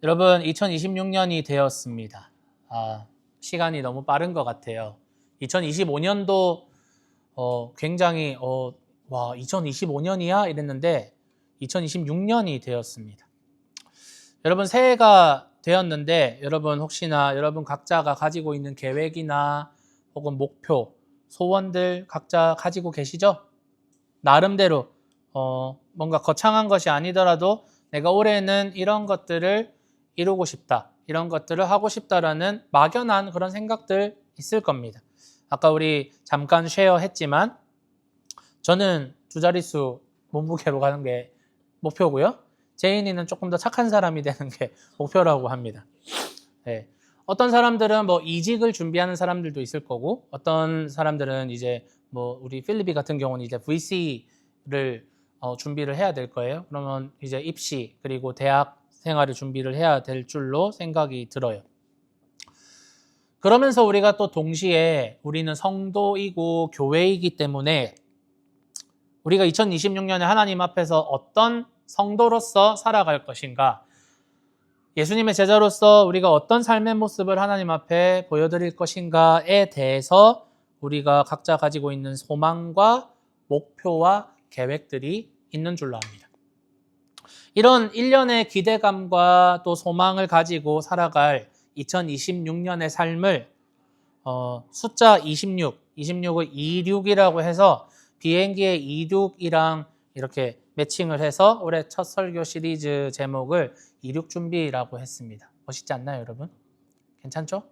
여러분 2026년이 되었습니다. 시간이 너무 빠른 것 같아요. 2025년도 굉장히 와 2025년이야? 이랬는데 2026년이 되었습니다. 여러분 새해가 되었는데 여러분 혹시나 여러분 각자가 가지고 있는 계획이나 혹은 목표, 소원들 각자 가지고 계시죠? 나름대로 뭔가 거창한 것이 아니더라도 내가 올해는 이런 것들을 이루고 싶다, 이런 것들을 하고 싶다라는 막연한 그런 생각들 있을 겁니다. 아까 우리 잠깐 쉐어했지만 저는 두 자릿수 몸무게로 가는 게 목표고요. 제인이는 조금 더 착한 사람이 되는 게 목표라고 합니다. 네. 어떤 사람들은 뭐 이직을 준비하는 사람들도 있을 거고, 어떤 사람들은 이제 뭐 우리 필리피 같은 경우는 이제 VC를 준비를 해야 될 거예요. 그러면 이제 입시 그리고 대학 생활을 준비를 해야 될 줄로 생각이 들어요. 그러면서 우리가 또 동시에 우리는 성도이고 교회이기 때문에 우리가 2026년에 하나님 앞에서 어떤 성도로서 살아갈 것인가, 예수님의 제자로서 우리가 어떤 삶의 모습을 하나님 앞에 보여드릴 것인가에 대해서 우리가 각자 가지고 있는 소망과 목표와 계획들이 있는 줄로 압니다. 이런 일련의 기대감과 또 소망을 가지고 살아갈 2026년의 삶을 숫자 26, 26을 26이라고 해서 비행기의 26이랑 이렇게 매칭을 해서 올해 첫 설교 시리즈 제목을 26 준비라고 했습니다. 멋있지 않나요, 여러분? 괜찮죠?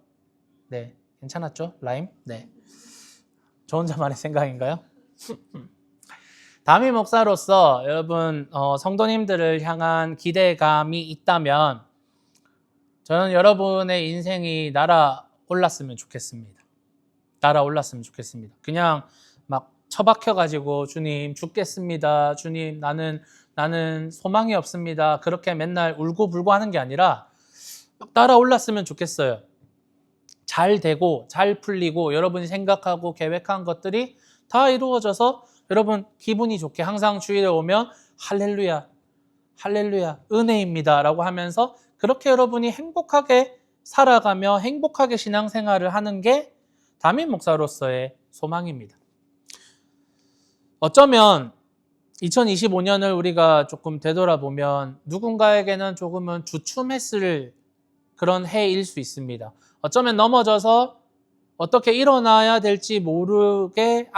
네, 괜찮았죠? 라임? 네. 저 혼자만의 생각인가요? 담임 목사로서 여러분 성도님들을 향한 기대감이 있다면 저는 여러분의 인생이 날아올랐으면 좋겠습니다. 날아올랐으면 좋겠습니다. 그냥 막 처박혀가지고 주님 죽겠습니다. 주님 나는 소망이 없습니다. 그렇게 맨날 울고불고 하는 게 아니라 막 날아올랐으면 좋겠어요. 잘 되고 잘 풀리고 여러분이 생각하고 계획한 것들이 다 이루어져서 여러분 기분이 좋게 항상 주일에 오면 할렐루야, 할렐루야, 은혜입니다 라고 하면서 그렇게 여러분이 행복하게 살아가며 행복하게 신앙생활을 하는 게 담임 목사로서의 소망입니다. 어쩌면 2025년을 우리가 조금 되돌아보면 누군가에게는 조금은 주춤했을 그런 해일 수 있습니다. 어쩌면 넘어져서 어떻게 일어나야 될지 모르게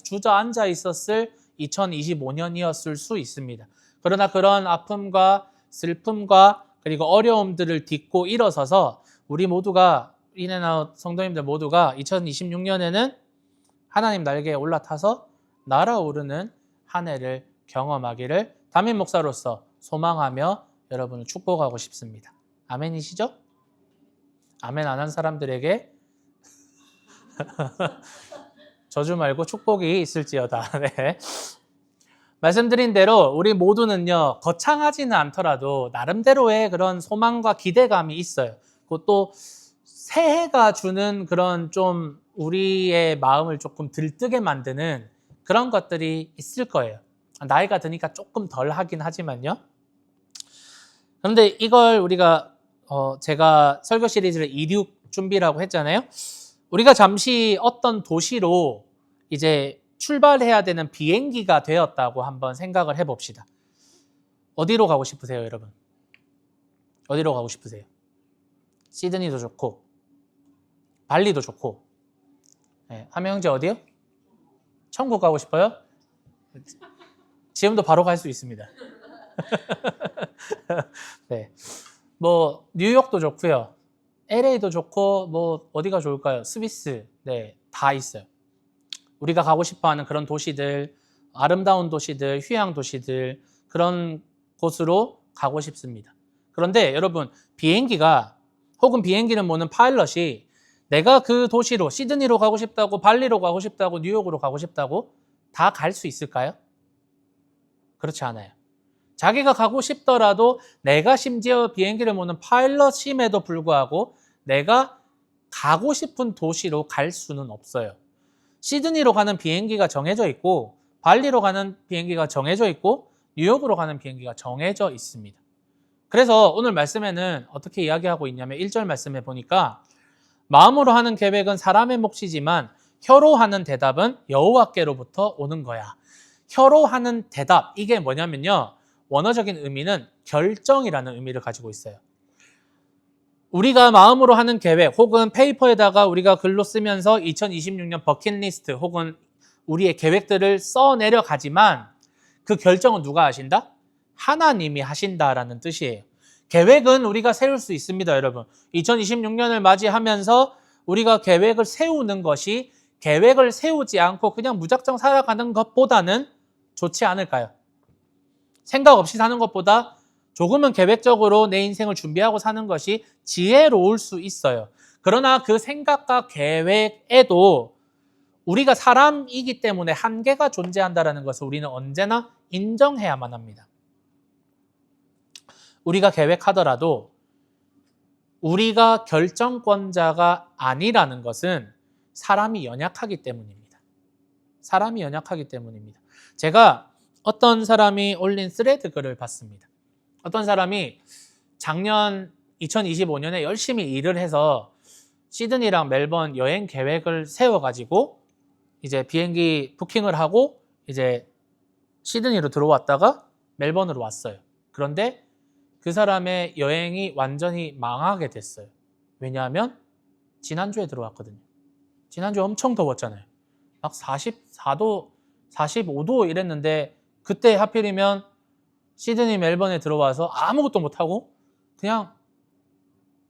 주저앉아 있었을 2025년이었을 수 있습니다. 그러나 그런 아픔과 슬픔과 그리고 어려움들을 딛고 일어서서 우리 모두가 인앤아웃 성도님들 모두가 2026년에는 하나님 날개에 올라타서 날아오르는 한 해를 경험하기를 담임 목사로서 소망하며 여러분을 축복하고 싶습니다. 아멘이시죠? 아멘 안 한 사람들에게 저주 말고 축복이 있을지어다. 네. 말씀드린 대로 우리 모두는요, 거창하지는 않더라도 나름대로의 그런 소망과 기대감이 있어요. 그것도 새해가 주는 그런 좀 우리의 마음을 조금 들뜨게 만드는 그런 것들이 있을 거예요. 나이가 드니까 조금 덜 하긴 하지만요. 그런데 이걸 우리가 제가 설교 시리즈를 26 준비라고 했잖아요. 우리가 잠시 어떤 도시로 이제 출발해야 되는 비행기가 되었다고 한번 생각을 해봅시다. 어디로 가고 싶으세요, 여러분? 어디로 가고 싶으세요? 시드니도 좋고 발리도 좋고. 네, 함영재 어디요? 천국 가고 싶어요? 지금도 바로 갈 수 있습니다. 네, 뭐 뉴욕도 좋고요. LA도 좋고 뭐 어디가 좋을까요? 스위스, 네, 다 있어요. 우리가 가고 싶어하는 그런 도시들, 아름다운 도시들, 휴양 도시들 그런 곳으로 가고 싶습니다. 그런데 여러분 비행기가 혹은 비행기를 모는 파일럿이 내가 그 도시로 시드니로 가고 싶다고 발리로 가고 싶다고 뉴욕으로 가고 싶다고 다 갈 수 있을까요? 그렇지 않아요. 자기가 가고 싶더라도 내가 심지어 비행기를 모는 파일럿임에도 불구하고 내가 가고 싶은 도시로 갈 수는 없어요. 시드니로 가는 비행기가 정해져 있고 발리로 가는 비행기가 정해져 있고 뉴욕으로 가는 비행기가 정해져 있습니다. 그래서 오늘 말씀에는 어떻게 이야기하고 있냐면 1절 말씀에 보니까 마음으로 하는 계획은 사람의 몫이지만 혀로 하는 대답은 여호와께로부터 오는 거야. 혀로 하는 대답, 이게 뭐냐면요. 원어적인 의미는 결정이라는 의미를 가지고 있어요. 우리가 마음으로 하는 계획 혹은 페이퍼에다가 우리가 글로 쓰면서 2026년 버킷리스트 혹은 우리의 계획들을 써내려 가지만 그 결정은 누가 하신다? 하나님이 하신다라는 뜻이에요. 계획은 우리가 세울 수 있습니다, 여러분. 2026년을 맞이하면서 우리가 계획을 세우는 것이 계획을 세우지 않고 그냥 무작정 살아가는 것보다는 좋지 않을까요? 생각 없이 사는 것보다 조금은 계획적으로 내 인생을 준비하고 사는 것이 지혜로울 수 있어요. 그러나 그 생각과 계획에도 우리가 사람이기 때문에 한계가 존재한다는 것을 우리는 언제나 인정해야만 합니다. 우리가 계획하더라도 우리가 결정권자가 아니라는 것은 사람이 연약하기 때문입니다. 사람이 연약하기 때문입니다. 제가 어떤 사람이 올린 스레드 글을 봤습니다. 어떤 사람이 작년 2025년에 열심히 일을 해서 시드니랑 멜번 여행 계획을 세워가지고 이제 비행기 부킹을 하고 이제 시드니로 들어왔다가 멜번으로 왔어요. 그런데 그 사람의 여행이 완전히 망하게 됐어요. 왜냐하면 지난주에 들어왔거든요. 지난주에 엄청 더웠잖아요. 막 44도, 45도 이랬는데 그때 하필이면 시드니 멜번에 들어와서 아무것도 못하고 그냥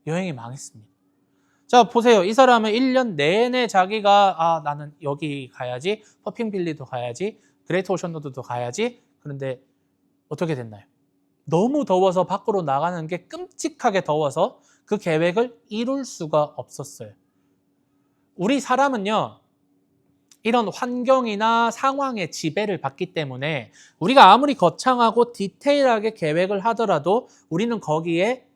여행이 망했습니다. 자, 보세요. 이 사람은 1년 내내 자기가 나는 여기 가야지, 퍼핑빌리도 가야지, 그레이트 오션로드도 가야지. 그런데 어떻게 됐나요? 너무 더워서 밖으로 나가는 게 끔찍하게 더워서 그 계획을 이룰 수가 없었어요. 우리 사람은요, 이런 환경이나 상황의 지배를 받기 때문에 우리가 아무리 거창하고 디테일하게 계획을 하더라도 우리는 거기에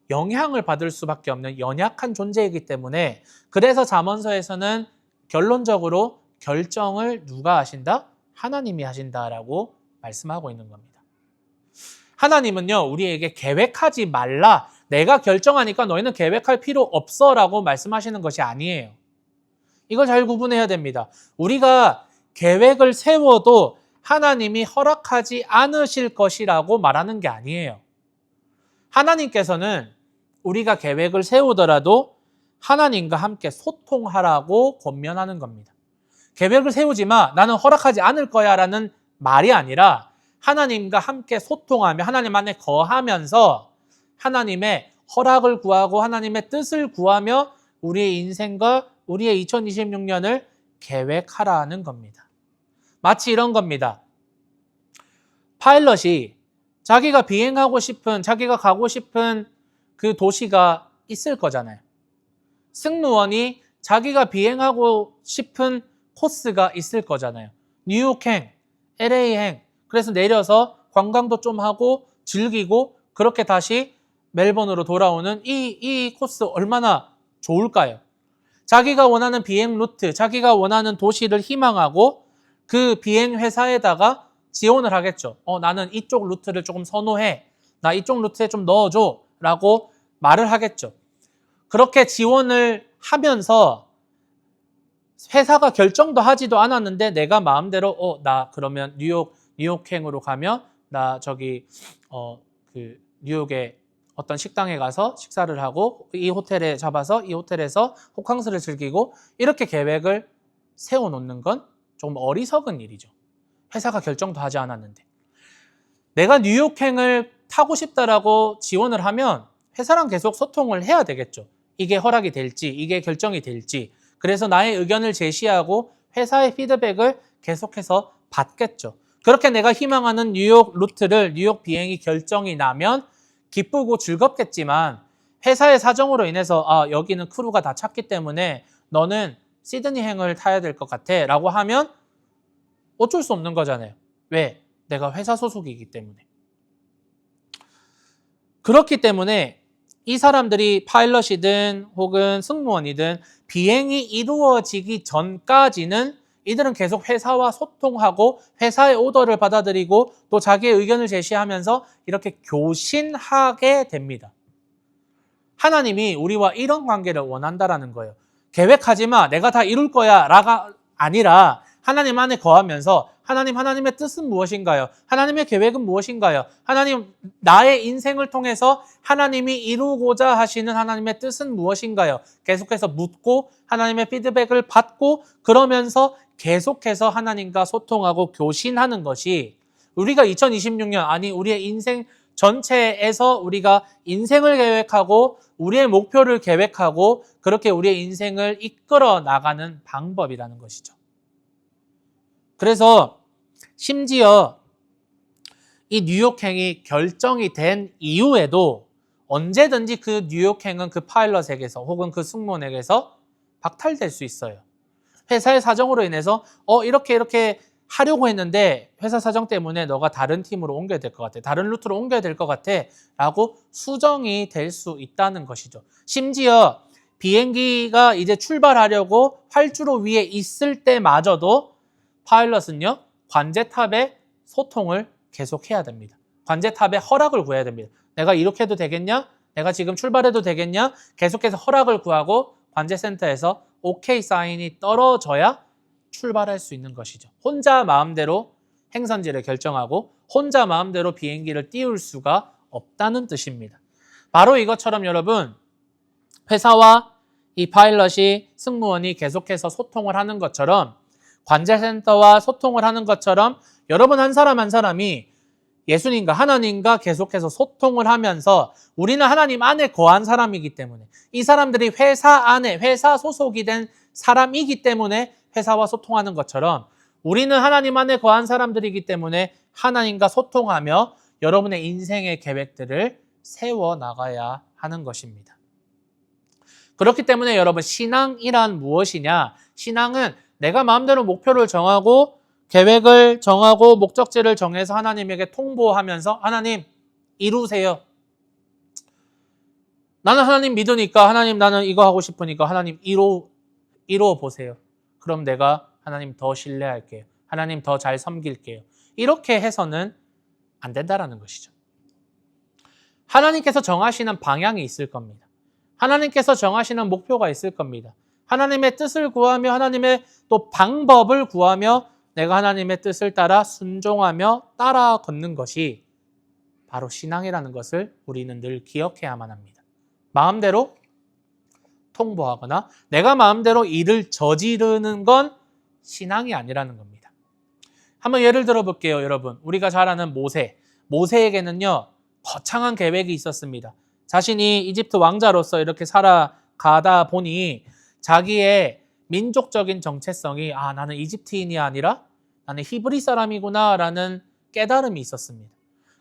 영향을 받을 수밖에 없는 연약한 존재이기 때문에 그래서 잠언서에서는 결론적으로 결정을 누가 하신다? 하나님이 하신다라고 말씀하고 있는 겁니다. 하나님은요, 우리에게 계획하지 말라, 내가 결정하니까 너희는 계획할 필요 없어 라고 말씀하시는 것이 아니에요. 이걸 잘 구분해야 됩니다. 우리가 계획을 세워도 하나님이 허락하지 않으실 것이라고 말하는 게 아니에요. 하나님께서는 우리가 계획을 세우더라도 하나님과 함께 소통하라고 권면하는 겁니다. 계획을 세우지 마, 나는 허락하지 않을 거야 라는 말이 아니라 하나님과 함께 소통하며 하나님 안에 거하면서 하나님의 허락을 구하고 하나님의 뜻을 구하며 우리의 인생과 우리의 2026년을 계획하라는 겁니다. 마치 이런 겁니다. 파일럿이 자기가 비행하고 싶은, 자기가 가고 싶은 그 도시가 있을 거잖아요. 승무원이 자기가 비행하고 싶은 코스가 있을 거잖아요. 뉴욕행, LA행. 그래서 내려서 관광도 좀 하고 즐기고 그렇게 다시 멜번으로 돌아오는 이 코스 얼마나 좋을까요? 자기가 원하는 비행 루트, 자기가 원하는 도시를 희망하고 그 비행 회사에다가 지원을 하겠죠. 나는 이쪽 루트를 조금 선호해. 나 이쪽 루트에 좀 넣어줘. 라고 말을 하겠죠. 그렇게 지원을 하면서 회사가 결정도 하지도 않았는데 내가 마음대로 나 그러면 뉴욕행으로 가면 나 저기 그 뉴욕에 어떤 식당에 가서 식사를 하고 이 호텔에 잡아서 이 호텔에서 호캉스를 즐기고 이렇게 계획을 세워놓는 건 좀 어리석은 일이죠. 회사가 결정도 하지 않았는데. 내가 뉴욕행을 타고 싶다라고 지원을 하면 회사랑 계속 소통을 해야 되겠죠. 이게 허락이 될지, 이게 결정이 될지. 그래서 나의 의견을 제시하고 회사의 피드백을 계속해서 받겠죠. 그렇게 내가 희망하는 뉴욕 루트를, 뉴욕 비행이 결정이 나면 기쁘고 즐겁겠지만 회사의 사정으로 인해서 여기는 크루가 다 찼기 때문에 너는 시드니행을 타야 될 것 같아 라고 하면 어쩔 수 없는 거잖아요. 왜? 내가 회사 소속이기 때문에. 그렇기 때문에 이 사람들이 파일럿이든 혹은 승무원이든 비행이 이루어지기 전까지는 이들은 계속 회사와 소통하고 회사의 오더를 받아들이고 또 자기의 의견을 제시하면서 이렇게 교신하게 됩니다. 하나님이 우리와 이런 관계를 원한다라는 거예요. 계획하지 마. 내가 다 이룰 거야. 라가 아니라 하나님 안에 거하면서 하나님의 뜻은 무엇인가요? 하나님의 계획은 무엇인가요? 하나님, 나의 인생을 통해서 하나님이 이루고자 하시는 하나님의 뜻은 무엇인가요? 계속해서 묻고 하나님의 피드백을 받고 그러면서 계속해서 하나님과 소통하고 교신하는 것이 우리가 2026년, 아니 우리의 인생 전체에서 우리가 인생을 계획하고 우리의 목표를 계획하고 그렇게 우리의 인생을 이끌어 나가는 방법이라는 것이죠. 그래서 심지어 이 뉴욕행이 결정이 된 이후에도 언제든지 그 뉴욕행은 그 파일럿에게서 혹은 그 승무원에게서 박탈될 수 있어요. 회사의 사정으로 인해서 이렇게 하려고 했는데 회사 사정 때문에 너가 다른 팀으로 옮겨야 될 것 같아. 다른 루트로 옮겨야 될 것 같아. 라고 수정이 될 수 있다는 것이죠. 심지어 비행기가 이제 출발하려고 활주로 위에 있을 때마저도 파일럿은요, 관제탑에 소통을 계속해야 됩니다. 관제탑에 허락을 구해야 됩니다. 내가 이렇게 해도 되겠냐? 내가 지금 출발해도 되겠냐? 계속해서 허락을 구하고 관제센터에서 오케이 사인이 떨어져야 출발할 수 있는 것이죠. 혼자 마음대로 행선지를 결정하고 혼자 마음대로 비행기를 띄울 수가 없다는 뜻입니다. 바로 이것처럼 여러분, 회사와 이 파일럿이 승무원이 계속해서 소통을 하는 것처럼 관제센터와 소통을 하는 것처럼 여러분 한 사람 한 사람이 예수님과 하나님과 계속해서 소통을 하면서 우리는 하나님 안에 거한 사람이기 때문에 이 사람들이 회사 안에 회사 소속이 된 사람이기 때문에 회사와 소통하는 것처럼 우리는 하나님 안에 거한 사람들이기 때문에 하나님과 소통하며 여러분의 인생의 계획들을 세워나가야 하는 것입니다. 그렇기 때문에 여러분, 신앙이란 무엇이냐? 신앙은 내가 마음대로 목표를 정하고 계획을 정하고 목적지를 정해서 하나님에게 통보하면서 하나님 이루세요. 나는 하나님 믿으니까 하나님 나는 이거 하고 싶으니까 하나님 이루어 보세요. 그럼 내가 하나님 더 신뢰할게요. 하나님 더 잘 섬길게요. 이렇게 해서는 안 된다라는 것이죠. 하나님께서 정하시는 방향이 있을 겁니다. 하나님께서 정하시는 목표가 있을 겁니다. 하나님의 뜻을 구하며 하나님의 또 방법을 구하며 내가 하나님의 뜻을 따라 순종하며 따라 걷는 것이 바로 신앙이라는 것을 우리는 늘 기억해야만 합니다. 마음대로 통보하거나 내가 마음대로 일을 저지르는 건 신앙이 아니라는 겁니다. 한번 예를 들어 볼게요, 여러분. 우리가 잘 아는 모세에게는요, 거창한 계획이 있었습니다. 자신이 이집트 왕자로서 이렇게 살아가다 보니 자기의 민족적인 정체성이 나는 이집트인이 아니라 나는 히브리 사람이구나 라는 깨달음이 있었습니다.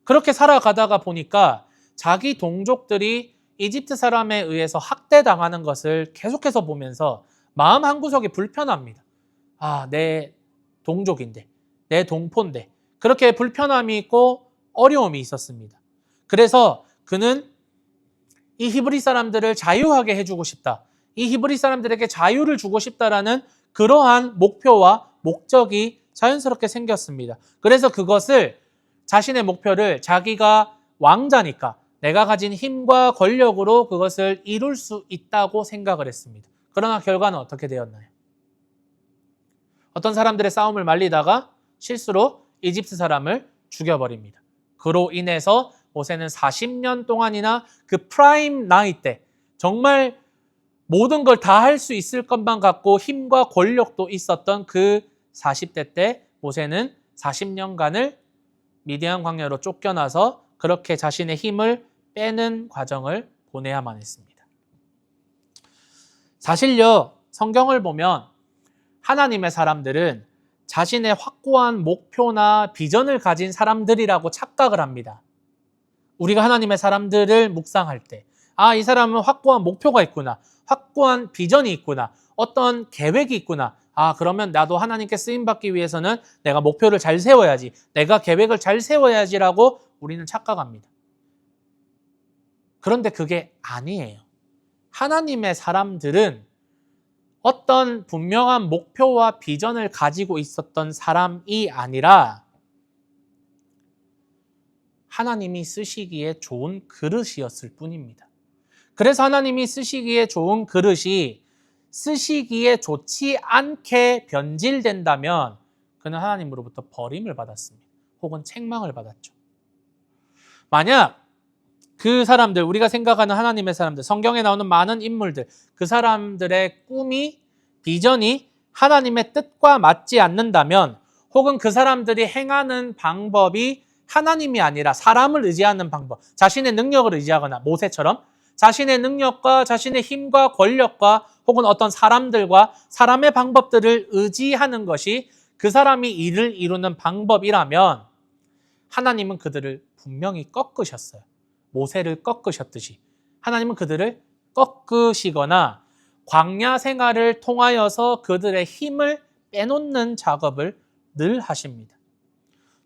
그렇게 살아가다가 보니까 자기 동족들이 이집트 사람에 의해서 학대당하는 것을 계속해서 보면서 마음 한구석이 불편합니다. 내 동족인데, 내 동포인데 그렇게 불편함이 있고 어려움이 있었습니다. 그래서 그는 이 히브리 사람들을 자유하게 해주고 싶다. 이 히브리 사람들에게 자유를 주고 싶다라는 그러한 목표와 목적이 자연스럽게 생겼습니다. 그래서 그것을 자신의 목표를 자기가 왕자니까 내가 가진 힘과 권력으로 그것을 이룰 수 있다고 생각을 했습니다. 그러나 결과는 어떻게 되었나요? 어떤 사람들의 싸움을 말리다가 실수로 이집트 사람을 죽여버립니다. 그로 인해서 모세는 40년 동안이나 그 프라임 나이 때 정말 모든 걸 다 할 수 있을 것만 같고 힘과 권력도 있었던 그 40대 때 모세는 40년간을 미디안 광야로 쫓겨나서 그렇게 자신의 힘을 빼는 과정을 보내야만 했습니다. 사실요, 성경을 보면 하나님의 사람들은 자신의 확고한 목표나 비전을 가진 사람들이라고 착각을 합니다. 우리가 하나님의 사람들을 묵상할 때, 이 사람은 확고한 목표가 있구나, 확고한 비전이 있구나, 어떤 계획이 있구나. 그러면 나도 하나님께 쓰임받기 위해서는 내가 목표를 잘 세워야지, 내가 계획을 잘 세워야지라고 우리는 착각합니다. 그런데 그게 아니에요. 하나님의 사람들은 어떤 분명한 목표와 비전을 가지고 있었던 사람이 아니라 하나님이 쓰시기에 좋은 그릇이었을 뿐입니다. 그래서 하나님이 쓰시기에 좋은 그릇이 쓰시기에 좋지 않게 변질된다면 그는 하나님으로부터 버림을 받았습니다. 혹은 책망을 받았죠. 만약 그 사람들, 우리가 생각하는 하나님의 사람들, 성경에 나오는 많은 인물들, 그 사람들의 꿈이, 비전이 하나님의 뜻과 맞지 않는다면, 혹은 그 사람들이 행하는 방법이 하나님이 아니라 사람을 의지하는 방법, 자신의 능력을 의지하거나 모세처럼 자신의 능력과 자신의 힘과 권력과 혹은 어떤 사람들과 사람의 방법들을 의지하는 것이 그 사람이 일을 이루는 방법이라면 하나님은 그들을 분명히 꺾으셨어요. 모세를 꺾으셨듯이 하나님은 그들을 꺾으시거나 광야 생활을 통하여서 그들의 힘을 빼놓는 작업을 늘 하십니다.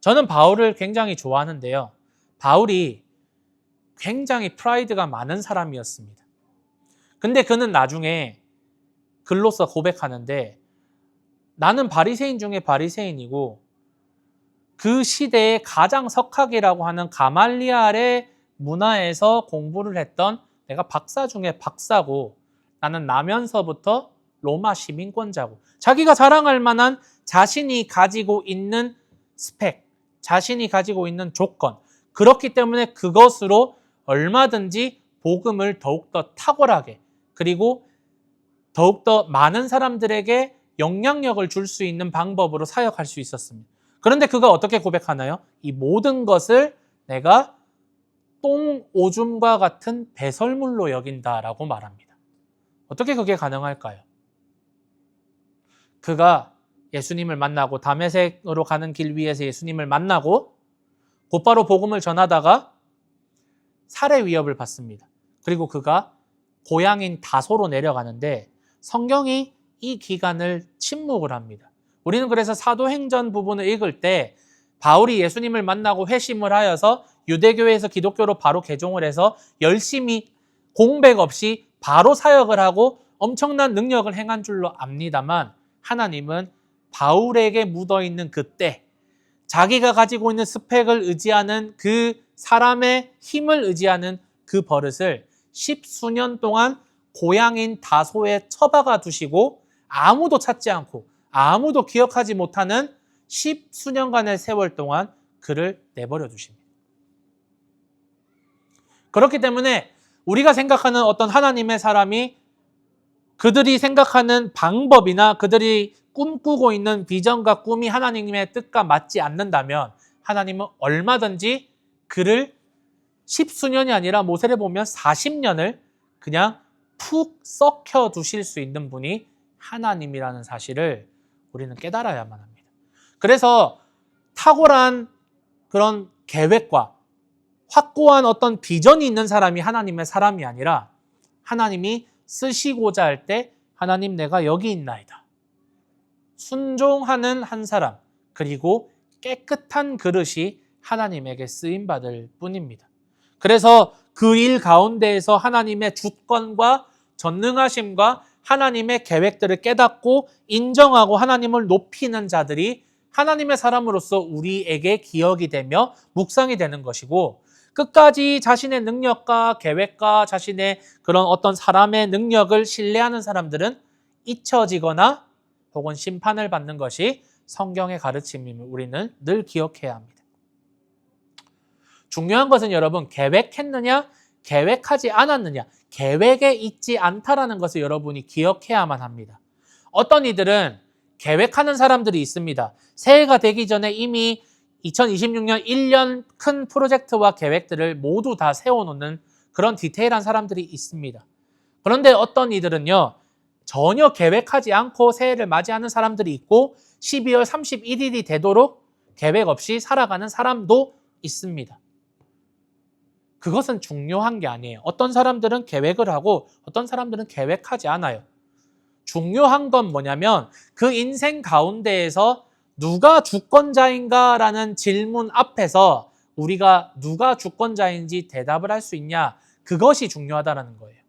저는 바울을 굉장히 좋아하는데요. 바울이 굉장히 프라이드가 많은 사람이었습니다. 근데 그는 나중에 글로써 고백하는데 나는 바리새인 중에 바리새인이고 그 시대의 가장 석학이라고 하는 가말리알의 문화에서 공부를 했던 내가 박사 중에 박사고 나는 나면서부터 로마 시민권자고 자기가 자랑할 만한 자신이 가지고 있는 스펙, 자신이 가지고 있는 조건 그렇기 때문에 그것으로 얼마든지 복음을 더욱더 탁월하게 그리고 더욱더 많은 사람들에게 영향력을 줄 수 있는 방법으로 사역할 수 있었습니다. 그런데 그가 어떻게 고백하나요? 이 모든 것을 내가 똥 오줌과 같은 배설물로 여긴다라고 말합니다. 어떻게 그게 가능할까요? 그가 예수님을 만나고 다메섹으로 가는 길 위에서 예수님을 만나고 곧바로 복음을 전하다가 살해 위협을 받습니다. 그리고 그가 고향인 다소로 내려가는데 성경이 이 기간을 침묵을 합니다. 우리는 그래서 사도행전 부분을 읽을 때 바울이 예수님을 만나고 회심을 하여서 유대교회에서 기독교로 바로 개종을 해서 열심히 공백 없이 바로 사역을 하고 엄청난 능력을 행한 줄로 압니다만 하나님은 바울에게 묻어있는 그때 자기가 가지고 있는 스펙을 의지하는 그 사람의 힘을 의지하는 그 버릇을 10수년 동안 고향인 다소에 처박아 두시고 아무도 찾지 않고 아무도 기억하지 못하는 10수년간의 세월 동안 그를 내버려 두십니다. 그렇기 때문에 우리가 생각하는 어떤 하나님의 사람이 그들이 생각하는 방법이나 그들이 꿈꾸고 있는 비전과 꿈이 하나님의 뜻과 맞지 않는다면 하나님은 얼마든지 그를 10수년이 아니라 모세를 보면 40년을 그냥 푹 썩혀 두실 수 있는 분이 하나님이라는 사실을 우리는 깨달아야만 합니다. 그래서 탁월한 그런 계획과 확고한 어떤 비전이 있는 사람이 하나님의 사람이 아니라 하나님이 쓰시고자 할 때 하나님 내가 여기 있나이다. 순종하는 한 사람 그리고 깨끗한 그릇이 하나님에게 쓰임받을 뿐입니다. 그래서 그 일 가운데에서 하나님의 주권과 전능하심과 하나님의 계획들을 깨닫고 인정하고 하나님을 높이는 자들이 하나님의 사람으로서 우리에게 기억이 되며 묵상이 되는 것이고 끝까지 자신의 능력과 계획과 자신의 그런 어떤 사람의 능력을 신뢰하는 사람들은 잊혀지거나 혹은 심판을 받는 것이 성경의 가르침임을 우리는 늘 기억해야 합니다. 중요한 것은 여러분 계획했느냐 계획하지 않았느냐 계획에 있지 않다라는 것을 여러분이 기억해야만 합니다. 어떤 이들은 계획하는 사람들이 있습니다. 새해가 되기 전에 이미 2026년 1년 큰 프로젝트와 계획들을 모두 다 세워놓는 그런 디테일한 사람들이 있습니다. 그런데 어떤 이들은요 전혀 계획하지 않고 새해를 맞이하는 사람들이 있고 12월 31일이 되도록 계획 없이 살아가는 사람도 있습니다. 그것은 중요한 게 아니에요. 어떤 사람들은 계획을 하고 어떤 사람들은 계획하지 않아요. 중요한 건 뭐냐면 그 인생 가운데에서 누가 주권자인가라는 질문 앞에서 우리가 누가 주권자인지 대답을 할 수 있냐 그것이 중요하다는 거예요.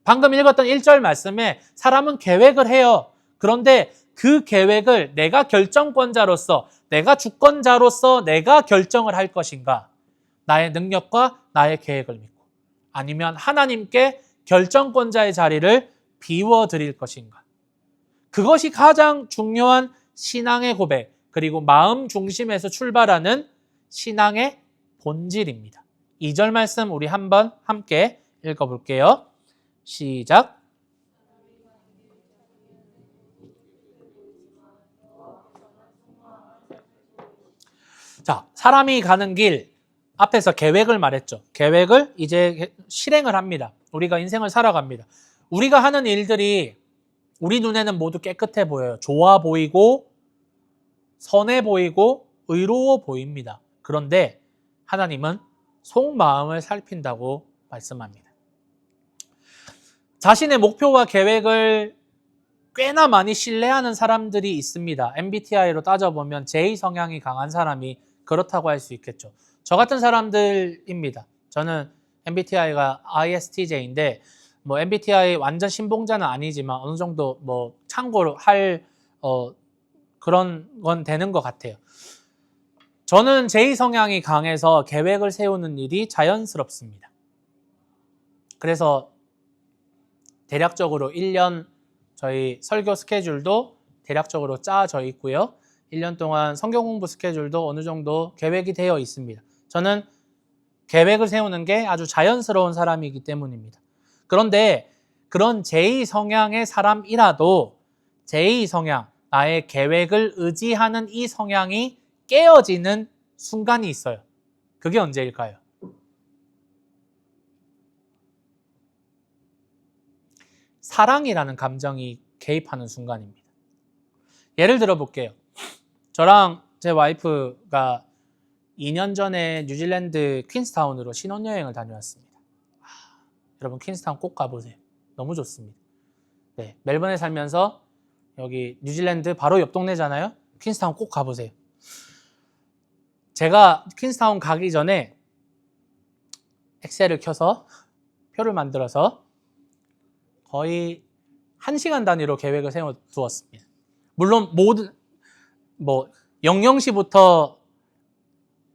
방금 읽었던 1절 말씀에 사람은 계획을 해요. 그런데 그 계획을 내가 결정권자로서, 내가 주권자로서 내가 결정을 할 것인가? 나의 능력과 나의 계획을 믿고, 아니면 하나님께 결정권자의 자리를 비워드릴 것인가? 그것이 가장 중요한 신앙의 고백, 그리고 마음 중심에서 출발하는 신앙의 본질입니다. 2절 말씀 우리 한번 함께 읽어볼게요. 시작. 자, 사람이 가는 길, 앞에서 계획을 말했죠. 계획을 이제 실행을 합니다. 우리가 인생을 살아갑니다. 우리가 하는 일들이 우리 눈에는 모두 깨끗해 보여요. 좋아 보이고 선해 보이고 의로워 보입니다. 그런데 하나님은 속마음을 살핀다고 말씀합니다. 자신의 목표와 계획을 꽤나 많이 신뢰하는 사람들이 있습니다. MBTI로 따져보면 J 성향이 강한 사람이 그렇다고 할 수 있겠죠. 저 같은 사람들입니다. 저는 MBTI가 ISTJ인데 뭐 MBTI 완전 신봉자는 아니지만 어느 정도 뭐 참고로 할 그런 건 되는 것 같아요. 저는 J 성향이 강해서 계획을 세우는 일이 자연스럽습니다. 그래서 대략적으로 1년 저희 설교 스케줄도 대략적으로 짜져 있고요. 1년 동안 성경 공부 스케줄도 어느 정도 계획이 되어 있습니다. 저는 계획을 세우는 게 아주 자연스러운 사람이기 때문입니다. 그런데 그런 J 성향의 사람이라도 J 성향, 나의 계획을 의지하는 이 성향이 깨어지는 순간이 있어요. 그게 언제일까요? 사랑이라는 감정이 개입하는 순간입니다. 예를 들어 볼게요. 저랑 제 와이프가 2년 전에 뉴질랜드 퀸스타운으로 신혼여행을 다녀왔습니다. 여러분 퀸스타운 꼭 가보세요. 너무 좋습니다. 네, 멜번에 살면서 여기 뉴질랜드 바로 옆 동네잖아요. 퀸스타운 꼭 가보세요. 제가 퀸스타운 가기 전에 엑셀을 켜서 표를 만들어서 거의 1시간 단위로 계획을 세워두었습니다. 물론 모든 00시부터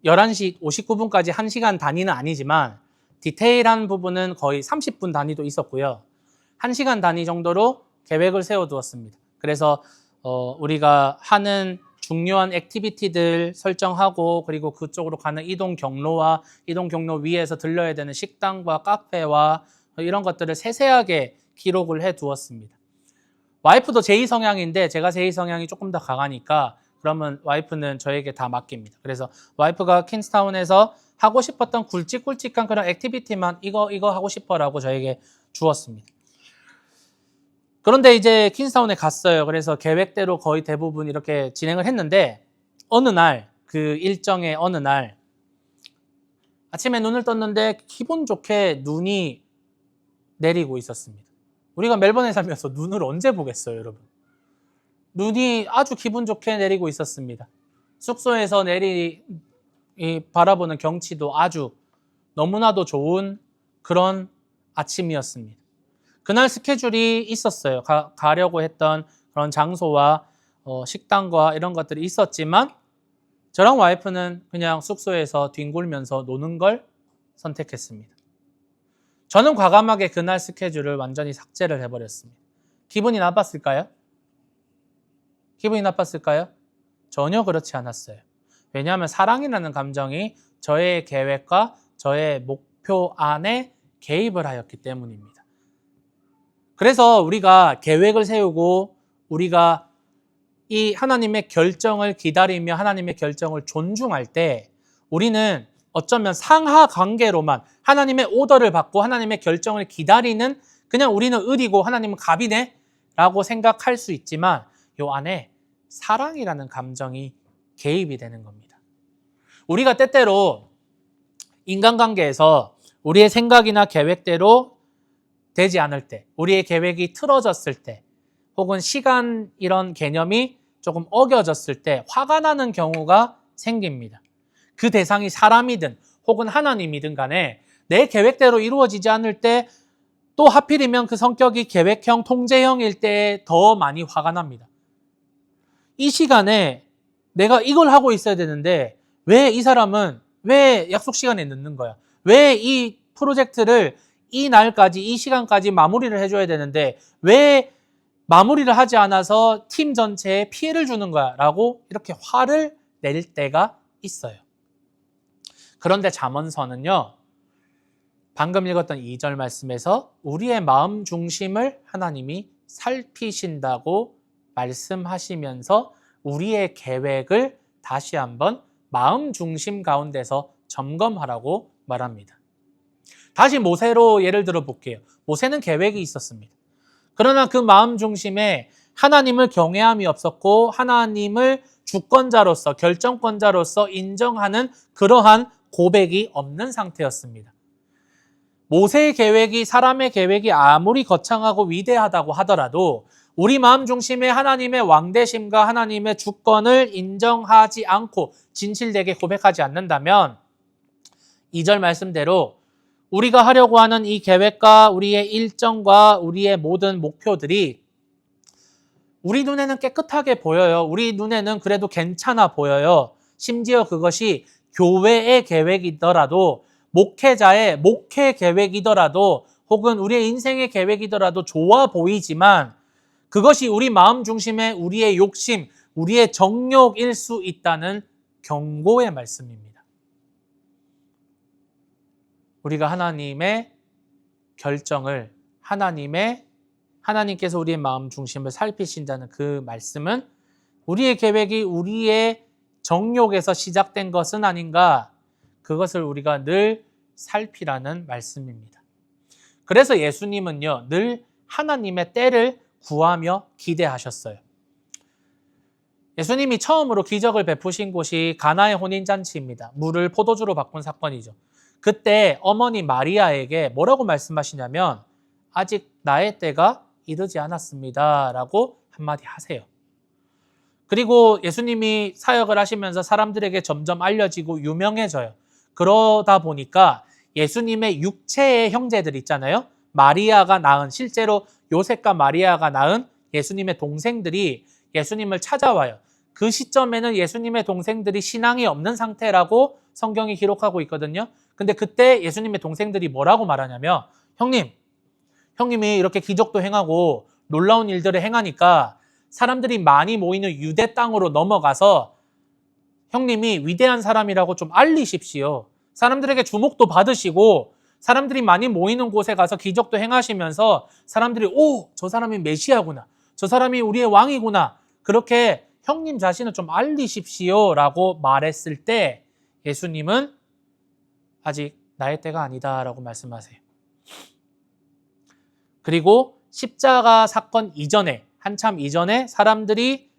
11시 59분까지 1시간 단위는 아니지만 디테일한 부분은 거의 30분 단위도 있었고요. 1시간 단위 정도로 계획을 세워두었습니다. 그래서 우리가 하는 중요한 액티비티들 설정하고, 그리고 그쪽으로 가는 이동 경로와 이동 경로 위에서 들려야 되는 식당과 카페와 이런 것들을 세세하게 기록을 해 두었습니다. 와이프도 J 성향인데 제가 J 성향이 조금 더 강하니까 그러면 와이프는 저에게 다 맡깁니다. 그래서 와이프가 퀸스타운에서 하고 싶었던 굵직굵직한 그런 액티비티만 이거 하고 싶어라고 저에게 주었습니다. 그런데 이제 퀸스타운에 갔어요. 그래서 계획대로 거의 대부분 이렇게 진행을 했는데 어느 날, 그 일정의 어느 날 아침에 눈을 떴는데 기분 좋게 눈이 내리고 있었습니다. 우리가 멜번에 살면서 눈을 언제 보겠어요, 여러분? 눈이 아주 기분 좋게 내리고 있었습니다. 숙소에서 바라보는 경치도 아주 너무나도 좋은 그런 아침이었습니다. 그날 스케줄이 있었어요. 가려고 했던 그런 장소와 식당과 이런 것들이 있었지만 저랑 와이프는 그냥 숙소에서 뒹굴면서 노는 걸 선택했습니다. 저는 과감하게 그날 스케줄을 완전히 삭제를 해버렸습니다. 기분이 나빴을까요? 기분이 나빴을까요? 전혀 그렇지 않았어요. 왜냐하면 사랑이라는 감정이 저의 계획과 저의 목표 안에 개입을 하였기 때문입니다. 그래서 우리가 계획을 세우고 우리가 이 하나님의 결정을 기다리며 하나님의 결정을 존중할 때 우리는 어쩌면 상하 관계로만 하나님의 오더를 받고 하나님의 결정을 기다리는, 그냥 우리는 을이고 하나님은 갑이네 라고 생각할 수 있지만 이 안에 사랑이라는 감정이 개입이 되는 겁니다. 우리가 때때로 인간관계에서 우리의 생각이나 계획대로 되지 않을 때, 우리의 계획이 틀어졌을 때, 혹은 시간 이런 개념이 조금 어겨졌을 때 화가 나는 경우가 생깁니다. 그 대상이 사람이든 혹은 하나님이든 간에 내 계획대로 이루어지지 않을 때 또 하필이면 그 성격이 계획형, 통제형일 때 더 많이 화가 납니다. 이 시간에 내가 이걸 하고 있어야 되는데 왜 이 사람은 왜 약속 시간에 늦는 거야? 왜 이 프로젝트를 이 날까지, 이 시간까지 마무리를 해줘야 되는데 왜 마무리를 하지 않아서 팀 전체에 피해를 주는 거야? 라고 이렇게 화를 낼 때가 있어요. 그런데 잠언서는요, 방금 읽었던 2절 말씀에서 우리의 마음 중심을 하나님이 살피신다고 말씀하시면서 우리의 계획을 다시 한번 마음 중심 가운데서 점검하라고 말합니다. 다시 모세로 예를 들어 볼게요. 모세는 계획이 있었습니다. 그러나 그 마음 중심에 하나님을 경외함이 없었고 하나님을 주권자로서, 결정권자로서 인정하는 그러한 고백이 없는 상태였습니다. 모세의 계획이 사람의 계획이 아무리 거창하고 위대하다고 하더라도 우리 마음 중심에 하나님의 왕대심과 하나님의 주권을 인정하지 않고 진실되게 고백하지 않는다면 2절 말씀대로 우리가 하려고 하는 이 계획과 우리의 일정과 우리의 모든 목표들이 우리 눈에는 깨끗하게 보여요. 우리 눈에는 그래도 괜찮아 보여요. 심지어 그것이 교회의 계획이더라도 목회자의 목회 계획이더라도 혹은 우리의 인생의 계획이더라도 좋아 보이지만 그것이 우리 마음 중심에 우리의 욕심, 우리의 정욕일 수 있다는 경고의 말씀입니다. 우리가 하나님의 결정을 하나님께서 우리의 마음 중심을 살피신다는 그 말씀은 우리의 계획이 우리의 정욕에서 시작된 것은 아닌가, 그것을 우리가 늘 살피라는 말씀입니다. 그래서 예수님은요, 늘 하나님의 때를 구하며 기대하셨어요. 예수님이 처음으로 기적을 베푸신 곳이 가나의 혼인잔치입니다. 물을 포도주로 바꾼 사건이죠. 그때 어머니 마리아에게 뭐라고 말씀하시냐면 아직 나의 때가 이르지 않았습니다 라고 한마디 하세요. 그리고 예수님이 사역을 하시면서 사람들에게 점점 알려지고 유명해져요. 그러다 보니까 예수님의 육체의 형제들 있잖아요. 마리아가 낳은, 실제로 요셉과 마리아가 낳은 예수님의 동생들이 예수님을 찾아와요. 그 시점에는 예수님의 동생들이 신앙이 없는 상태라고 성경이 기록하고 있거든요. 근데 그때 예수님의 동생들이 뭐라고 말하냐면 형님이 이렇게 기적도 행하고 놀라운 일들을 행하니까 사람들이 많이 모이는 유대 땅으로 넘어가서 형님이 위대한 사람이라고 좀 알리십시오. 사람들에게 주목도 받으시고 사람들이 많이 모이는 곳에 가서 기적도 행하시면서 사람들이 저 사람이 메시아구나. 저 사람이 우리의 왕이구나. 그렇게 형님 자신을 좀 알리십시오 라고 말했을 때 예수님은 아직 나의 때가 아니다 라고 말씀하세요. 그리고 십자가 사건 이전에, 한참 이전에 사람들이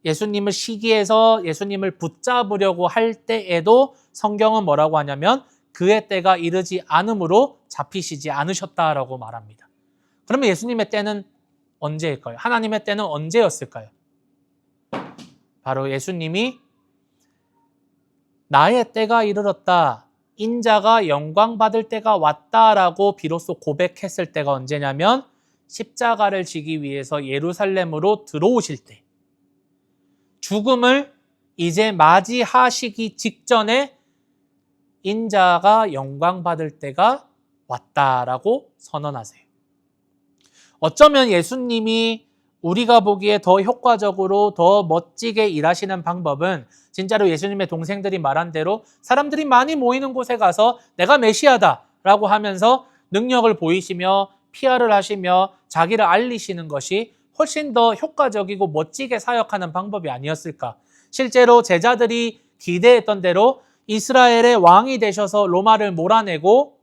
예수님을 시기해서 예수님을 붙잡으려고 할 때에도 성경은 뭐라고 하냐면 그의 때가 이르지 않음으로 잡히시지 않으셨다라고 말합니다. 그러면 예수님의 때는 언제일까요? 하나님의 때는 언제였을까요? 바로 예수님이 나의 때가 이르렀다, 인자가 영광 받을 때가 왔다라고 비로소 고백했을 때가 언제냐면 십자가를 지기 위해서 예루살렘으로 들어오실 때, 죽음을 이제 맞이하시기 직전에 인자가 영광 받을 때가 왔다라고 선언하세요. 어쩌면 예수님이 우리가 보기에 더 효과적으로 더 멋지게 일하시는 방법은 진짜로 예수님의 동생들이 말한 대로 사람들이 많이 모이는 곳에 가서 내가 메시아다라고 하면서 능력을 보이시며 PR을 하시며 자기를 알리시는 것이 훨씬 더 효과적이고 멋지게 사역하는 방법이 아니었을까. 실제로 제자들이 기대했던 대로 이스라엘의 왕이 되셔서 로마를 몰아내고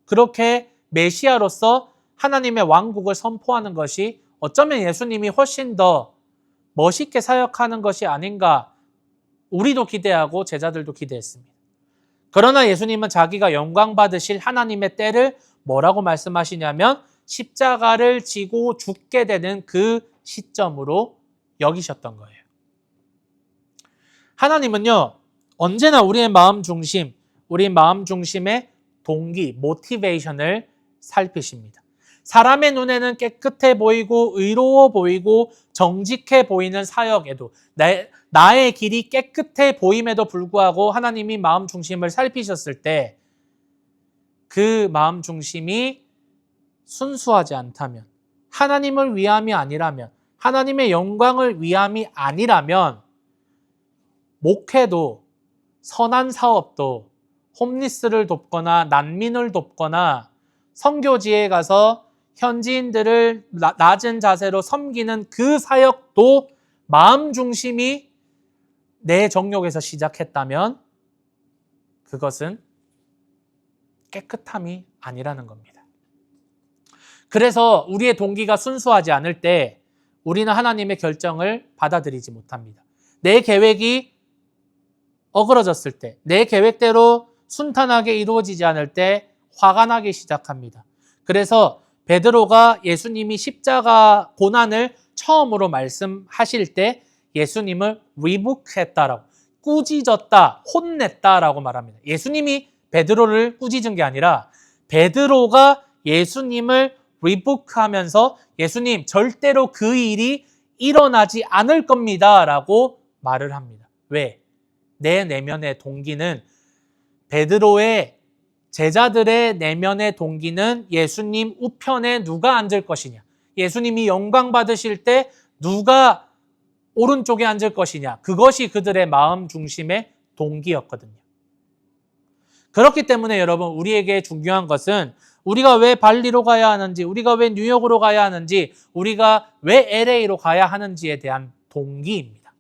그렇게 메시아로서 하나님의 왕국을 선포하는 것이 어쩌면 예수님이 훨씬 더 멋있게 사역하는 것이 아닌가, 우리도 기대하고 제자들도 기대했습니다. 그러나 예수님은 자기가 영광 받으실 하나님의 때를 뭐라고 말씀하시냐면 십자가를 지고 죽게 되는 그 시점으로 여기셨던 거예요. 하나님은요, 언제나 우리의 마음 중심, 우리 마음 중심의 동기, 모티베이션을 살피십니다. 사람의 눈에는 깨끗해 보이고 의로워 보이고 정직해 보이는 사역에도 나의 길이 깨끗해 보임에도 불구하고 하나님이 마음 중심을 살피셨을 때 그 마음 중심이 순수하지 않다면, 하나님을 위함이 아니라면, 하나님의 영광을 위함이 아니라면 목회도 선한 사업도 홈리스를 돕거나 난민을 돕거나 선교지에 가서 현지인들을 낮은 자세로 섬기는 그 사역도 마음 중심이 내 정욕에서 시작했다면 그것은 깨끗함이 아니라는 겁니다. 그래서 우리의 동기가 순수하지 않을 때 우리는 하나님의 결정을 받아들이지 못합니다. 내 계획이 어그러졌을 때, 내 계획대로 순탄하게 이루어지지 않을 때 화가 나기 시작합니다. 그래서 베드로가 예수님이 십자가 고난을 처음으로 말씀하실 때 예수님을 리부크했다라고, 꾸짖었다, 혼냈다라고 말합니다. 예수님이 베드로를 꾸짖은 게 아니라 베드로가 예수님을 리부크하면서 예수님 절대로 그 일이 일어나지 않을 겁니다 라고 말을 합니다. 왜? 내 내면의 동기는, 베드로의 제자들의 내면의 동기는 예수님 우편에 누가 앉을 것이냐, 예수님이 영광 받으실 때 누가 오른쪽에 앉을 것이냐, 그것이 그들의 마음 중심의 동기였거든요. 그렇기 때문에 여러분, 우리에게 중요한 것은 우리가 왜 발리로 가야 하는지, 우리가 왜 뉴욕으로 가야 하는지, 우리가 왜 LA로 가야 하는지에 대한 동기입니다.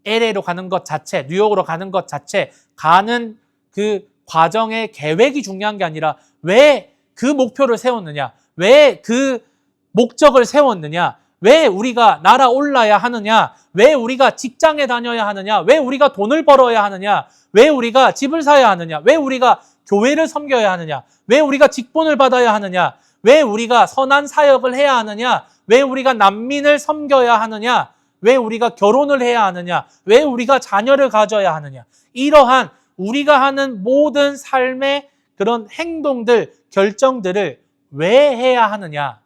LA로 가는 것 자체, 뉴욕으로 가는 것 자체, 가는 그 과정의 계획이 중요한 게 아니라 왜 그 목표를 세웠느냐, 왜 그 목적을 세웠느냐, 왜 우리가 날아올라야 하느냐, 왜 우리가 직장에 다녀야 하느냐, 왜 우리가 돈을 벌어야 하느냐, 왜 우리가 집을 사야 하느냐, 왜 우리가 교회를 섬겨야 하느냐, 왜 우리가 직분을 받아야 하느냐, 왜 우리가 선한 사역을 해야 하느냐, 왜 우리가 난민을 섬겨야 하느냐, 왜 우리가 결혼을 해야 하느냐, 왜 우리가 자녀를 가져야 하느냐, 이러한 우리가 하는 모든 삶의 그런 행동들, 결정들을 왜 해야 하느냐,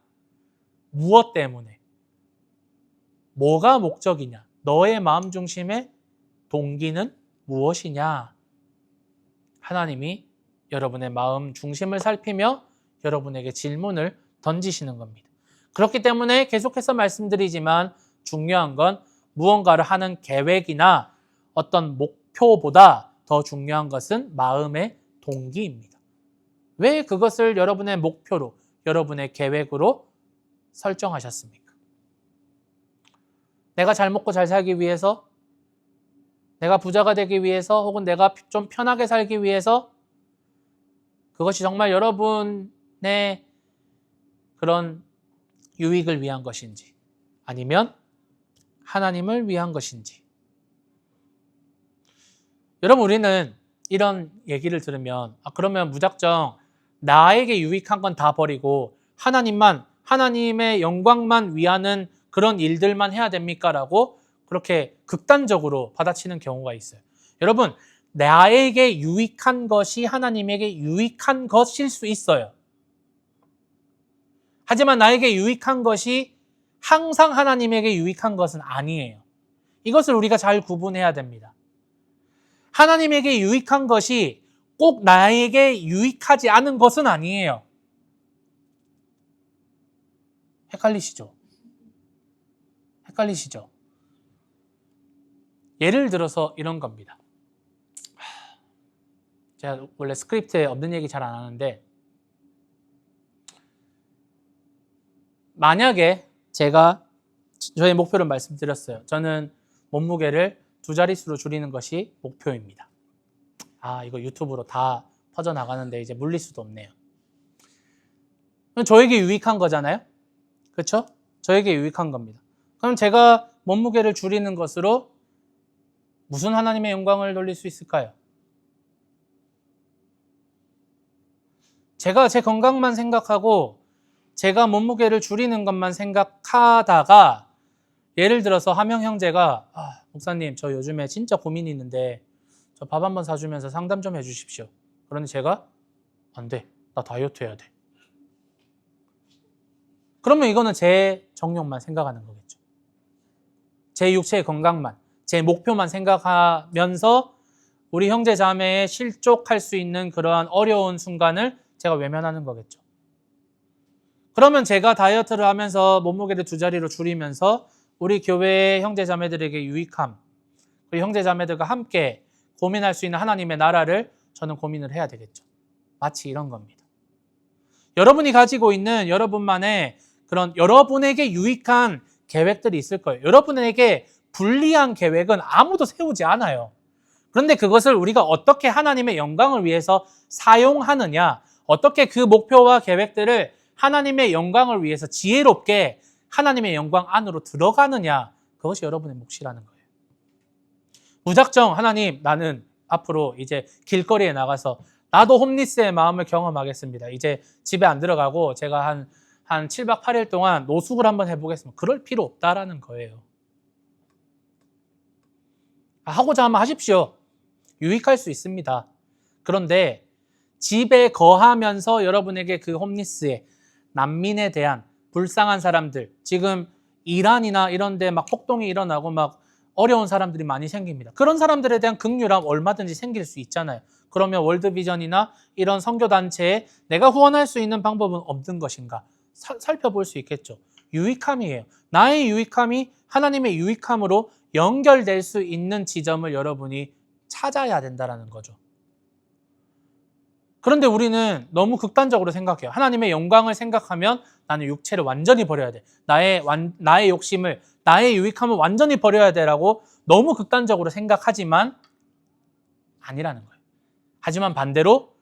무엇 때문에, 뭐가 목적이냐, 너의 마음 중심의 동기는 무엇이냐. 하나님이 여러분의 마음 중심을 살피며 여러분에게 질문을 던지시는 겁니다. 그렇기 때문에 계속해서 말씀드리지만 중요한 건 무언가를 하는 계획이나 어떤 목표보다 더 중요한 것은 마음의 동기입니다. 왜 그것을 여러분의 목표로, 여러분의 계획으로 설정하셨습니까? 내가 잘 먹고 잘 살기 위해서, 내가 부자가 되기 위해서, 혹은 내가 좀 편하게 살기 위해서, 그것이 정말 여러분의 그런 유익을 위한 것인지, 아니면 하나님을 위한 것인지. 여러분, 우리는 이런 얘기를 들으면 그러면 무작정 나에게 유익한 건 다 버리고 하나님만, 하나님의 영광만 위하는 그런 일들만 해야 됩니까? 라고 그렇게 극단적으로 받아치는 경우가 있어요. 여러분, 나에게 유익한 것이 하나님에게 유익한 것일 수 있어요. 하지만 나에게 유익한 것이 항상 하나님에게 유익한 것은 아니에요. 이것을 우리가 잘 구분해야 됩니다. 하나님에게 유익한 것이 꼭 나에게 유익하지 않은 것은 아니에요. 헷갈리시죠? 헷갈리시죠? 예를 들어서 이런 겁니다. 제가 원래 스크립트에 없는 얘기 잘 안 하는데, 만약에 제가 저의 목표를 말씀드렸어요. 저는 몸무게를 2자릿수로 줄이는 것이 목표입니다. 이거 유튜브로 다 퍼져나가는데 이제 물릴 수도 없네요. 저에게 유익한 거잖아요? 그렇죠? 저에게 유익한 겁니다. 그럼 제가 몸무게를 줄이는 것으로 무슨 하나님의 영광을 돌릴 수 있을까요? 제가 제 건강만 생각하고 제가 몸무게를 줄이는 것만 생각하다가, 예를 들어서 하명 형제가 목사님 저 요즘에 진짜 고민이 있는데 저 밥 한번 사주면서 상담 좀 해주십시오. 그런데 제가 안 돼, 나 다이어트 해야 돼. 그러면 이거는 제 정욕만 생각하는 거겠죠. 제 육체의 건강만, 제 목표만 생각하면서 우리 형제 자매의 실족할 수 있는 그러한 어려운 순간을 제가 외면하는 거겠죠. 그러면 제가 다이어트를 하면서 몸무게를 2자리로 줄이면서 우리 교회의 형제 자매들에게 유익함, 그리고 형제 자매들과 함께 고민할 수 있는 하나님의 나라를 저는 고민을 해야 되겠죠. 마치 이런 겁니다. 여러분이 가지고 있는 여러분만의 그런 여러분에게 유익한 계획들이 있을 거예요. 여러분에게 불리한 계획은 아무도 세우지 않아요. 그런데 그것을 우리가 어떻게 하나님의 영광을 위해서 사용하느냐, 어떻게 그 목표와 계획들을 하나님의 영광을 위해서 지혜롭게 하나님의 영광 안으로 들어가느냐, 그것이 여러분의 몫이라는 거예요. 무작정 하나님, 나는 앞으로 이제 길거리에 나가서 나도 홈리스의 마음을 경험하겠습니다. 이제 집에 안 들어가고 제가 한 7박 8일 동안 노숙을 한번 해보겠습니다. 그럴 필요 없다라는 거예요. 하고자 하면 하십시오. 유익할 수 있습니다. 그런데 집에 거하면서 여러분에게 그 홈리스의 난민에 대한 불쌍한 사람들, 지금 이란이나 이런 데 막 폭동이 일어나고 막 어려운 사람들이 많이 생깁니다. 그런 사람들에 대한 긍휼함 얼마든지 생길 수 있잖아요. 그러면 월드비전이나 이런 선교단체에 내가 후원할 수 있는 방법은 없는 것인가? 살펴볼 수 있겠죠. 유익함이에요. 나의 유익함이 하나님의 유익함으로 연결될 수 있는 지점을 여러분이 찾아야 된다는 거죠. 그런데 우리는 너무 극단적으로 생각해요. 하나님의 영광을 생각하면 나는 육체를 완전히 버려야 돼. 나의 욕심을, 나의 유익함을 완전히 버려야 돼라고 너무 극단적으로 생각하지만 아니라는 거예요. 하지만 반대로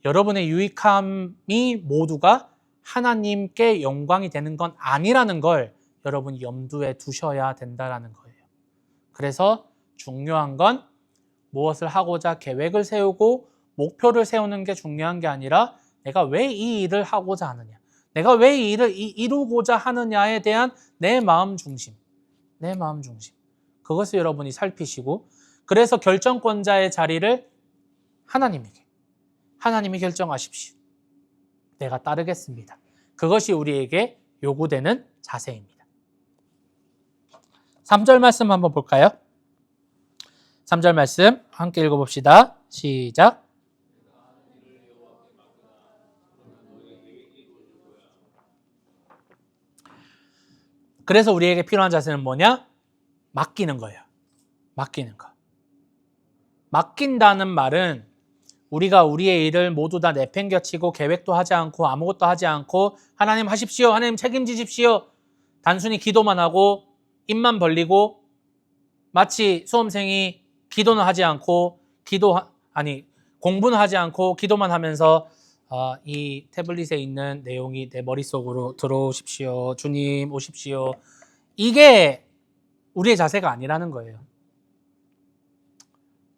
여러분의 유익함이 모두가 하나님께 영광이 되는 건 아니라는 걸 여러분이 염두에 두셔야 된다는 거예요. 그래서 중요한 건 무엇을 하고자 계획을 세우고 목표를 세우는 게 중요한 게 아니라 내가 왜 이 일을 하고자 하느냐, 내가 왜 이 일을 이루고자 하느냐에 대한 내 마음 중심, 그것을 여러분이 살피시고, 그래서 결정권자의 자리를 하나님이 결정하십시오. 내가 따르겠습니다. 그것이 우리에게 요구되는 자세입니다. 3절 말씀 한번 볼까요? 3절 말씀 함께 읽어봅시다. 시작. 그래서 우리에게 필요한 자세는 뭐냐? 맡기는 거예요. 맡기는 거. 맡긴다는 말은 우리가 우리의 일을 모두 다 내팽겨치고 계획도 하지 않고 아무것도 하지 않고 하나님 하십시오, 하나님 책임지십시오, 단순히 기도만 하고 입만 벌리고 마치 수험생이 기도는 하지 않고 공부는 하지 않고 기도만 하면서 이 태블릿에 있는 내용이 내 머릿속으로 들어오십시오, 주님 오십시오, 이게 우리의 자세가 아니라는 거예요.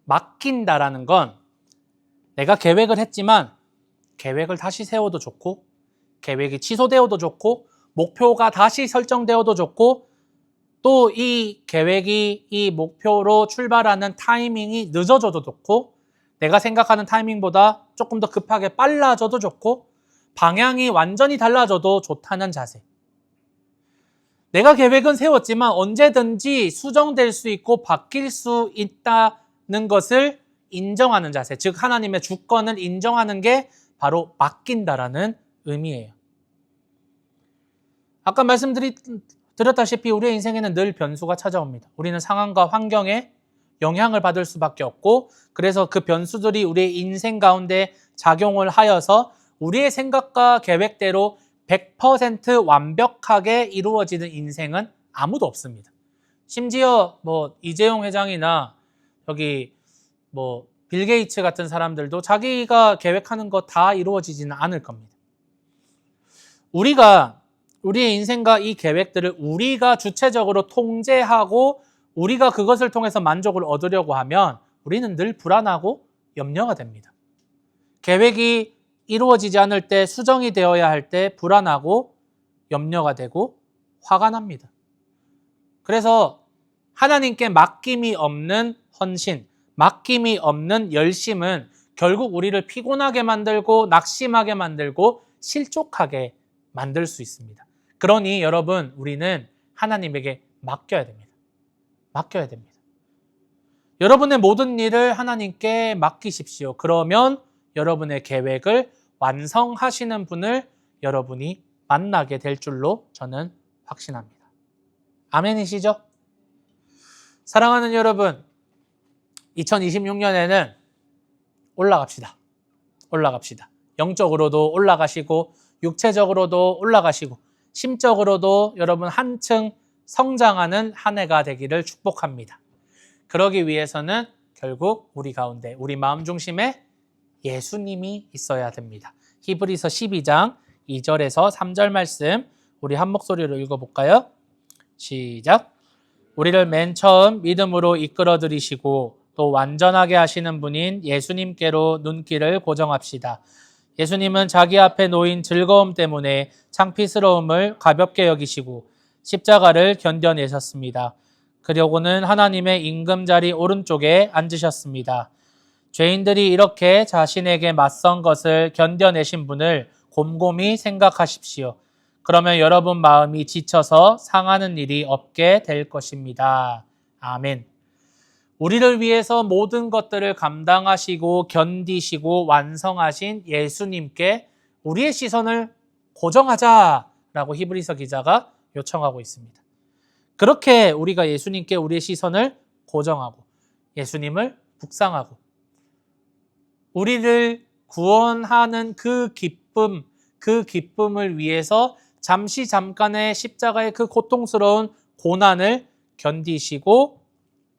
맡긴다라는 건 내가 계획을 했지만 계획을 다시 세워도 좋고 계획이 취소되어도 좋고 목표가 다시 설정되어도 좋고 또 이 계획이 이 목표로 출발하는 타이밍이 늦어져도 좋고 내가 생각하는 타이밍보다 조금 더 급하게 빨라져도 좋고 방향이 완전히 달라져도 좋다는 자세. 내가 계획은 세웠지만 언제든지 수정될 수 있고 바뀔 수 있다는 것을 인정하는 자세, 즉 하나님의 주권을 인정하는 게 바로 맡긴다라는 의미예요. 아까 말씀드렸다시피 우리의 인생에는 늘 변수가 찾아옵니다. 우리는 상황과 환경에 영향을 받을 수밖에 없고, 그래서 그 변수들이 우리의 인생 가운데 작용을 하여서 우리의 생각과 계획대로 100% 완벽하게 이루어지는 인생은 아무도 없습니다. 심지어 이재용 회장이나 여기 빌 게이츠 같은 사람들도 자기가 계획하는 거 다 이루어지지는 않을 겁니다. 우리의 인생과 이 계획들을 우리가 주체적으로 통제하고 우리가 그것을 통해서 만족을 얻으려고 하면 우리는 늘 불안하고 염려가 됩니다. 계획이 이루어지지 않을 때, 수정이 되어야 할 때 불안하고 염려가 되고 화가 납니다. 그래서 하나님께 맡김이 없는 헌신, 맡김이 없는 열심은 결국 우리를 피곤하게 만들고 낙심하게 만들고 실족하게 만들 수 있습니다. 그러니 여러분, 우리는 하나님에게 맡겨야 됩니다. 맡겨야 됩니다. 여러분의 모든 일을 하나님께 맡기십시오. 그러면 여러분의 계획을 완성하시는 분을 여러분이 만나게 될 줄로 저는 확신합니다. 아멘이시죠? 사랑하는 여러분, 2026년에는 올라갑시다. 올라갑시다. 영적으로도 올라가시고 육체적으로도 올라가시고 심적으로도 여러분 한층 성장하는 한 해가 되기를 축복합니다. 그러기 위해서는 결국 우리 가운데, 우리 마음 중심에 예수님이 있어야 됩니다. 히브리서 12장 2절에서 3절 말씀 우리 한 목소리로 읽어볼까요? 시작. 우리를 맨 처음 믿음으로 이끌어 들이시고 또 완전하게 하시는 분인 예수님께로 눈길을 고정합시다. 예수님은 자기 앞에 놓인 즐거움 때문에 창피스러움을 가볍게 여기시고 십자가를 견뎌내셨습니다. 그러고는 하나님의 임금자리 오른쪽에 앉으셨습니다. 죄인들이 이렇게 자신에게 맞선 것을 견뎌내신 분을 곰곰이 생각하십시오. 그러면 여러분 마음이 지쳐서 상하는 일이 없게 될 것입니다. 아멘. 우리를 위해서 모든 것들을 감당하시고 견디시고 완성하신 예수님께 우리의 시선을 고정하자라고 히브리서 기자가 요청하고 있습니다. 그렇게 우리가 예수님께 우리의 시선을 고정하고 예수님을 묵상하고 우리를 구원하는 그 기쁨을 위해서 잠시 잠깐의 십자가의 그 고통스러운 고난을 견디시고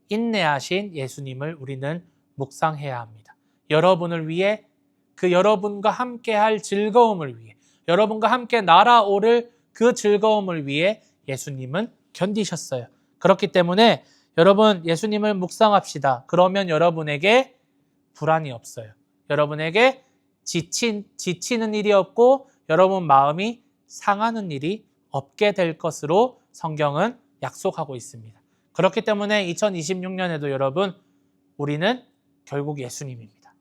인내하신 예수님을 우리는 묵상해야 합니다. 여러분을 위해, 그 여러분과 함께 할 즐거움을 위해, 여러분과 함께 날아오를 그 즐거움을 위해 예수님은 견디셨어요. 그렇기 때문에 여러분 예수님을 묵상합시다. 그러면 여러분에게 불안이 없어요. 여러분에게 지치는 일이 없고 여러분 마음이 상하는 일이 없게 될 것으로 성경은 약속하고 있습니다. 그렇기 때문에 2026년에도 여러분 우리는 결국 예수님입니다.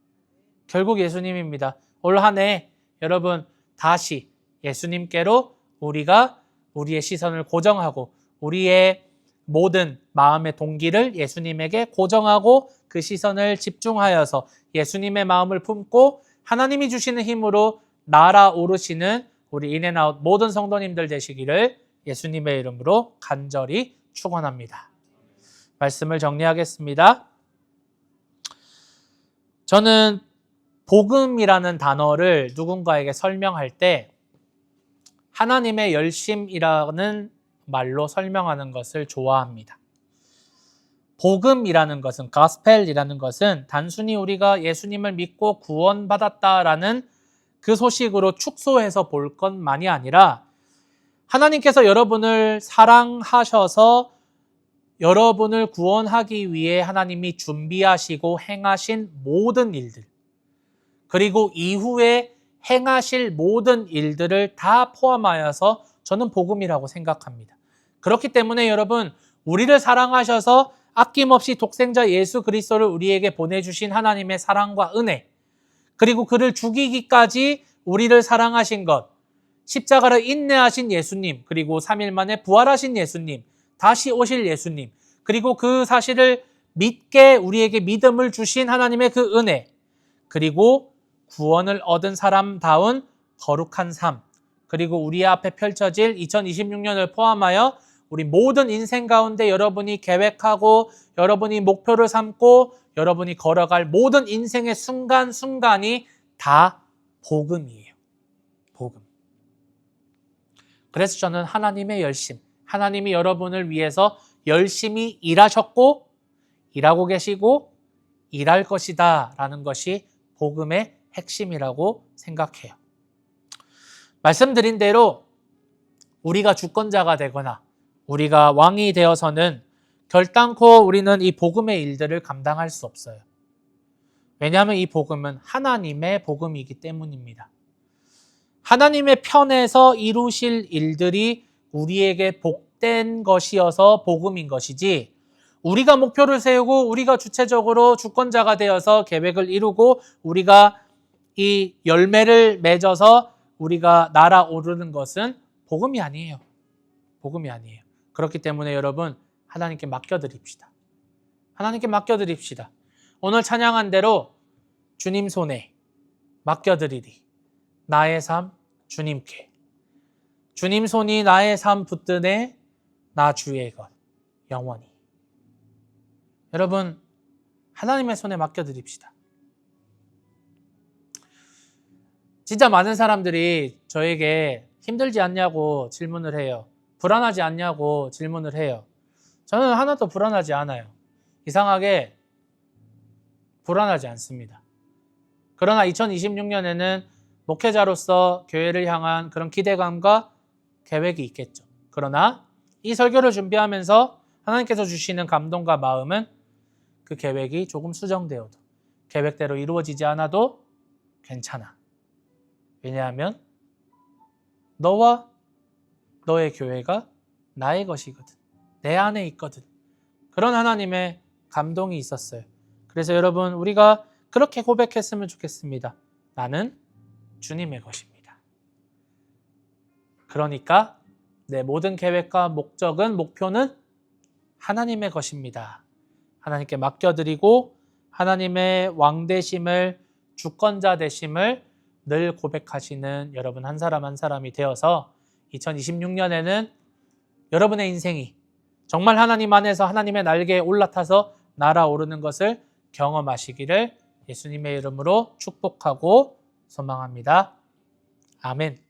결국 예수님입니다. 올 한 해 여러분 다시 예수님께로 우리가 우리의 시선을 고정하고 우리의 모든 마음의 동기를 예수님에게 고정하고 그 시선을 집중하여서 예수님의 마음을 품고 하나님이 주시는 힘으로 날아오르시는 우리 인앤아웃 모든 성도님들 되시기를 예수님의 이름으로 간절히 축원합니다. 말씀을 정리하겠습니다. 저는 복음이라는 단어를 누군가에게 설명할 때 하나님의 열심이라는 말로 설명하는 것을 좋아합니다. 복음이라는 것은, 가스펠이라는 것은 단순히 우리가 예수님을 믿고 구원받았다라는 그 소식으로 축소해서 볼 것만이 아니라 하나님께서 여러분을 사랑하셔서 여러분을 구원하기 위해 하나님이 준비하시고 행하신 모든 일들, 그리고 이후에 행하실 모든 일들을 다 포함하여서 저는 복음이라고 생각합니다. 그렇기 때문에 여러분, 우리를 사랑하셔서 아낌없이 독생자 예수 그리스도를 우리에게 보내주신 하나님의 사랑과 은혜, 그리고 그를 죽이기까지 우리를 사랑하신 것, 십자가를 인내하신 예수님, 그리고 3일 만에 부활하신 예수님, 다시 오실 예수님, 그리고 그 사실을 믿게 우리에게 믿음을 주신 하나님의 그 은혜, 그리고 구원을 얻은 사람다운 거룩한 삶, 그리고 우리 앞에 펼쳐질 2026년을 포함하여 우리 모든 인생 가운데 여러분이 계획하고 여러분이 목표를 삼고 여러분이 걸어갈 모든 인생의 순간순간이 다 복음이에요. 복음. 그래서 저는 하나님의 열심, 하나님이 여러분을 위해서 열심히 일하셨고 일하고 계시고 일할 것이다 라는 것이 복음의 핵심이라고 생각해요. 말씀드린 대로 우리가 주권자가 되거나 우리가 왕이 되어서는 결단코 우리는 이 복음의 일들을 감당할 수 없어요. 왜냐하면 이 복음은 하나님의 복음이기 때문입니다. 하나님의 편에서 이루실 일들이 우리에게 복된 것이어서 복음인 것이지, 우리가 목표를 세우고 우리가 주체적으로 주권자가 되어서 계획을 이루고 우리가 이 열매를 맺어서 우리가 날아오르는 것은 복음이 아니에요. 복음이 아니에요. 그렇기 때문에 여러분 하나님께 맡겨드립시다. 하나님께 맡겨드립시다. 오늘 찬양한 대로 주님 손에 맡겨드리리. 나의 삶 주님께. 주님 손이 나의 삶 붙드네 나 주의 것 영원히. 여러분 하나님의 손에 맡겨드립시다. 진짜 많은 사람들이 저에게 힘들지 않냐고 질문을 해요. 불안하지 않냐고 질문을 해요. 저는 하나도 불안하지 않아요. 이상하게 불안하지 않습니다. 그러나 2026년에는 목회자로서 교회를 향한 그런 기대감과 계획이 있겠죠. 그러나 이 설교를 준비하면서 하나님께서 주시는 감동과 마음은 그 계획이 조금 수정되어도 계획대로 이루어지지 않아도 괜찮아. 왜냐하면 너와 너의 교회가 나의 것이거든. 내 안에 있거든. 그런 하나님의 감동이 있었어요. 그래서 여러분 우리가 그렇게 고백했으면 좋겠습니다. 나는 주님의 것입니다. 그러니까 내 모든 계획과 목적은 목표는 하나님의 것입니다. 하나님께 맡겨드리고 하나님의 왕 되심을 주권자 되심을 늘 고백하시는 여러분 한 사람 한 사람이 되어서 2026년에는 여러분의 인생이 정말 하나님 안에서 하나님의 날개에 올라타서 날아오르는 것을 경험하시기를 예수님의 이름으로 축복하고 소망합니다. 아멘.